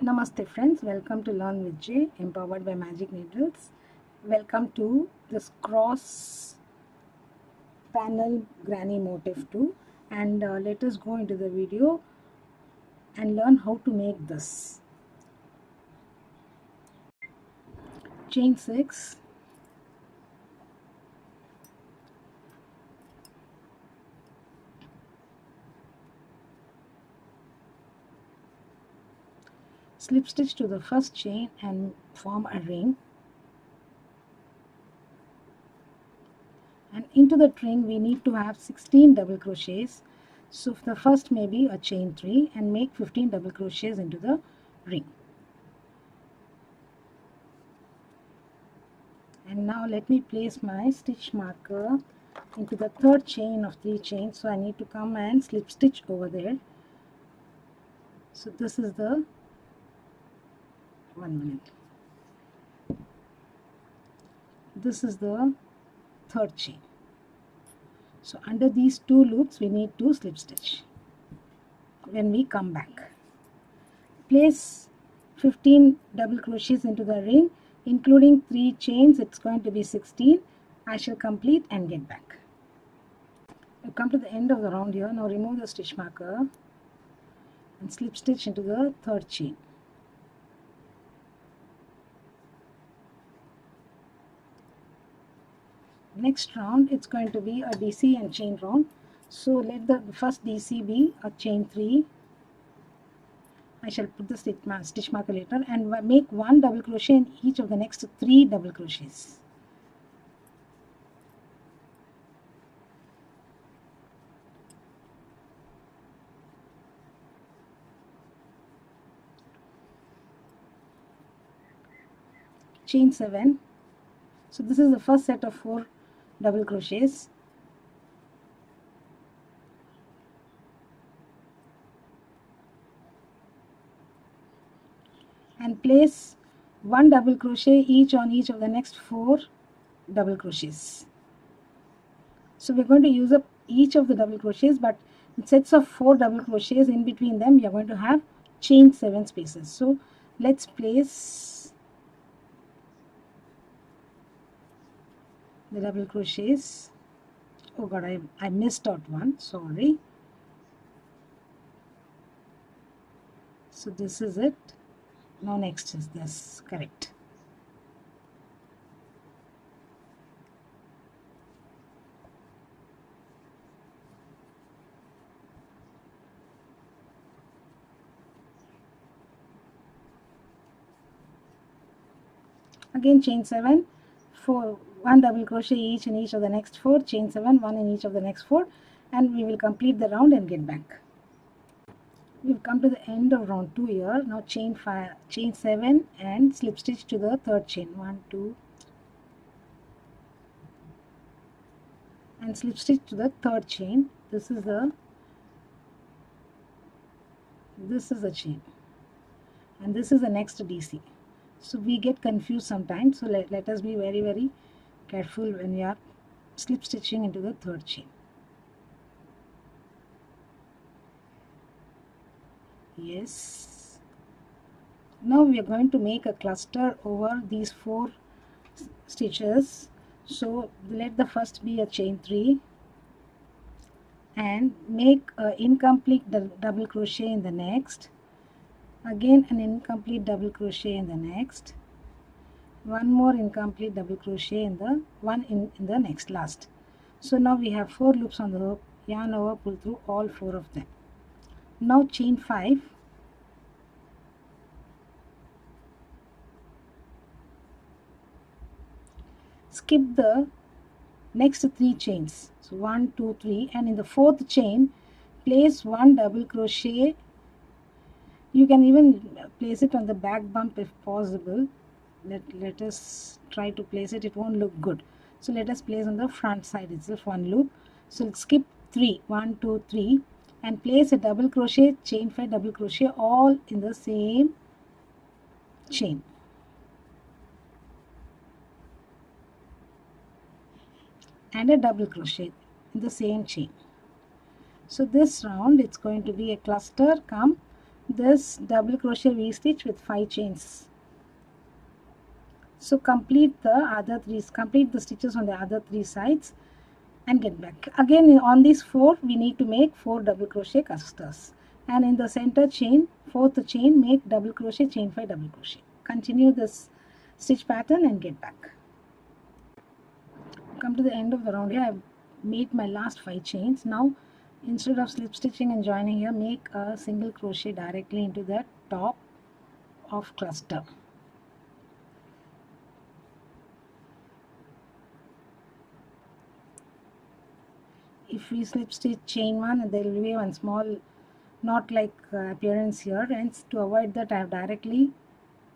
Namaste friends, welcome to Learn with J, empowered by Magic Needles. Welcome to this cross panel granny motif too, and let us go into the video and learn how to make this. Chain 6, slip stitch to the first chain and form a ring, and into the ring we need to have 16 double crochets. So the first may be a chain 3 and make 15 double crochets into the ring. And now let me place my stitch marker into the third chain of 3 chains, so I need to come and slip stitch over there. So this is the 1 minute. This is the third chain. So under these 2 loops we need to slip stitch. When we come back, place 15 double crochets into the ring, including 3 chains. It's going to be 16. I shall complete and get back. I've come to the end of the round here. Now remove the stitch marker and slip stitch into the third chain. Next round it's going to be a DC and chain round. So let the first DC be a chain 3. I shall put the stitch marker later, and make 1 double crochet in each of the next 3 double crochets. Chain 7. So this is the first set of 4 double crochets. And place 1 double crochet each on each of the next 4 double crochets. So we're going to use up each of the double crochets, but in sets of 4 double crochets, in between them we are going to have chain 7 spaces. So let's place the double crochets. Oh god, I missed out one, sorry. So this is it. Now next is this, correct. Again chain 7, 1 double crochet each in each of the next 4, chain 7, 1 in each of the next 4, and we will complete the round and get back. We've come to the end of round 2 here. Now chain 7 and slip stitch to the third chain, 1, 2, and slip stitch to the third chain. This is the chain, and this is the next DC. So we get confused sometimes, so let us be very, very careful when we are slip stitching into the third chain. Yes. Now we are going to make a cluster over these 4 stitches. So let the first be a chain 3 and make an incomplete double crochet in the next. Again an incomplete double crochet in the next. One more incomplete double crochet in the in the next last. So now we have 4 loops on the hook. Yarn over, pull through all 4 of them. Now chain 5, skip the next 3 chains, so 1, 2, 3, and in the 4th chain place 1 double crochet. You can even place it on the back bump if possible. Let us try to place it. It won't look good, so let us place on the front side itself 1 loop. So skip 3, 1, 2, 3, and place a double crochet, chain 5 double crochet all in the same chain. And a double crochet in the same chain. So this round it's going to be a cluster come this double crochet V-stitch with 5 chains. So complete the stitches on the other 3 sides and get back. Again on these 4 we need to make 4 double crochet clusters, and in the center chain, 4th chain, make double crochet, chain 5 double crochet. Continue this stitch pattern and get back. Come to the end of the round here. I have made my last 5 chains. Now instead of slip stitching and joining here, make a single crochet directly into the top of cluster. If we slip stitch chain 1, there will be one small knot like appearance here, hence to avoid that I have directly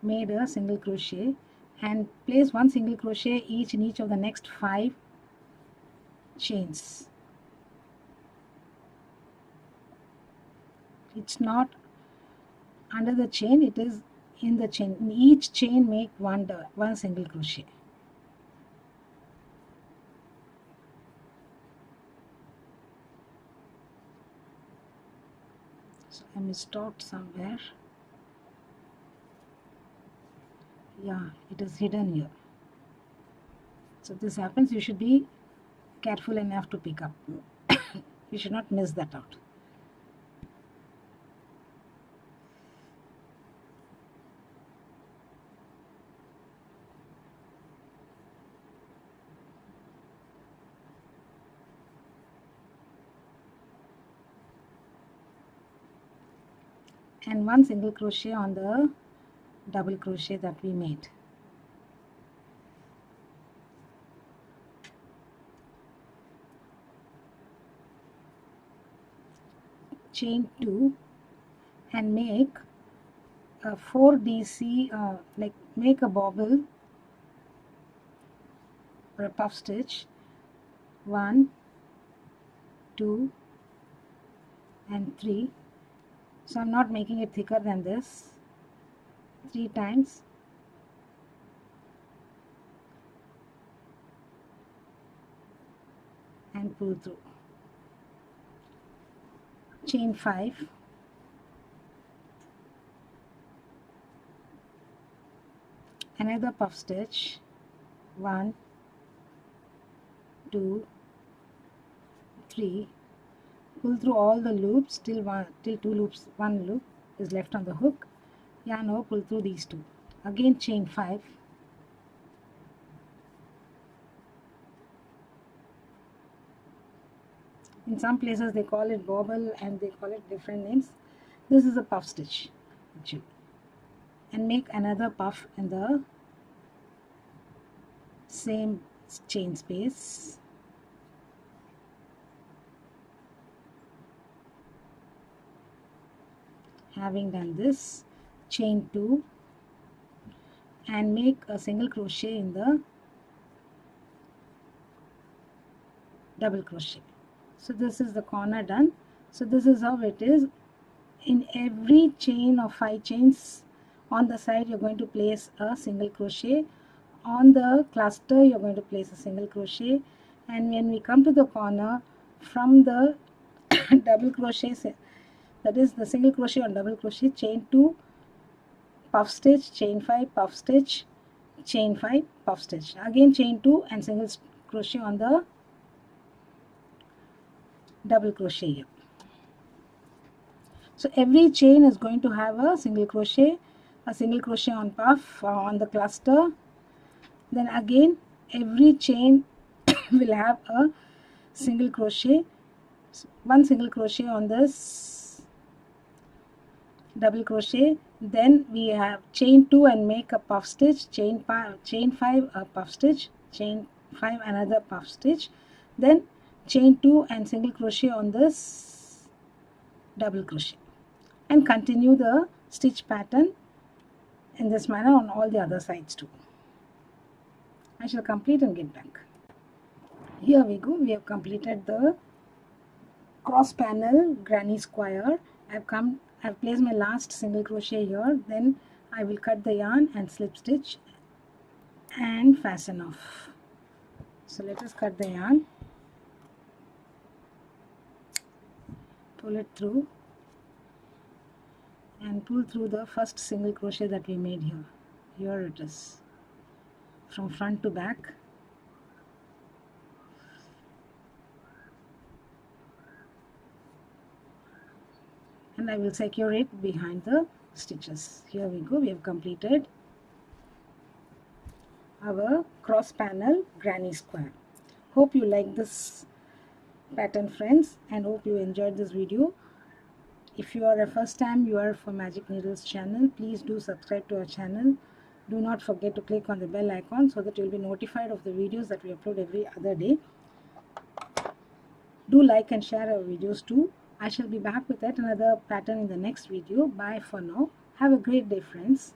made a single crochet and place one single crochet each in each of the next 5 chains. It's not under the chain, it is in the chain. In each chain make one single crochet. So I missed out somewhere. Yeah, it is hidden here. So this happens, you should be careful enough to pick up. You should not miss that out. And one single crochet on the double crochet that we made. Chain 2 and make a 4 DC, like make a bobble or a puff stitch, 1, 2 and 3. So I'm not making it thicker than this. 3 times. And pull through. Chain 5. Another puff stitch, 1, 2, 3. Pull through all the loops till 2 loops, 1 loop is left on the hook. Yarn over, pull through these 2. Again chain 5. In some places they call it bobble and they call it different names. This is a puff stitch actually. And make another puff in the same chain space. Having done this, chain 2 and make a single crochet in the double crochet. So this is the corner done. So this is how it is. In every chain of 5 chains on the side you're going to place a single crochet. On the cluster you're going to place a single crochet, and when we come to the corner from the double crochet, that is the single crochet on double crochet, chain 2, puff stitch, chain 5, puff stitch, chain 5, puff stitch, again chain 2 and single crochet on the double crochet here. So every chain is going to have a single crochet on puff on the cluster. Then again every chain will have a single crochet, one single crochet on this double crochet. Then we have chain 2 and make a puff stitch, chain 5 a puff stitch, chain 5 another puff stitch, then chain 2 and single crochet on this double crochet, and continue the stitch pattern in this manner on all the other sides too. I shall complete and get back. Here we go. We have completed the cross panel granny square. I've placed my last single crochet here. Then I will cut the yarn and slip stitch and fasten off. So let us cut the yarn, pull it through, and pull through the first single crochet that we made here. Here it is, from front to back. And I will secure it behind the stitches. Here we go, we have completed our cross panel granny square. Hope you like this pattern, friends, and hope you enjoyed this video. If you are a first time viewer for Magic Needles channel, please do subscribe to our channel. Do not forget to click on the bell icon so that you will be notified of the videos that we upload every other day. Do like and share our videos too. I shall be back with yet another pattern in the next video. Bye for now. Have a great day, friends.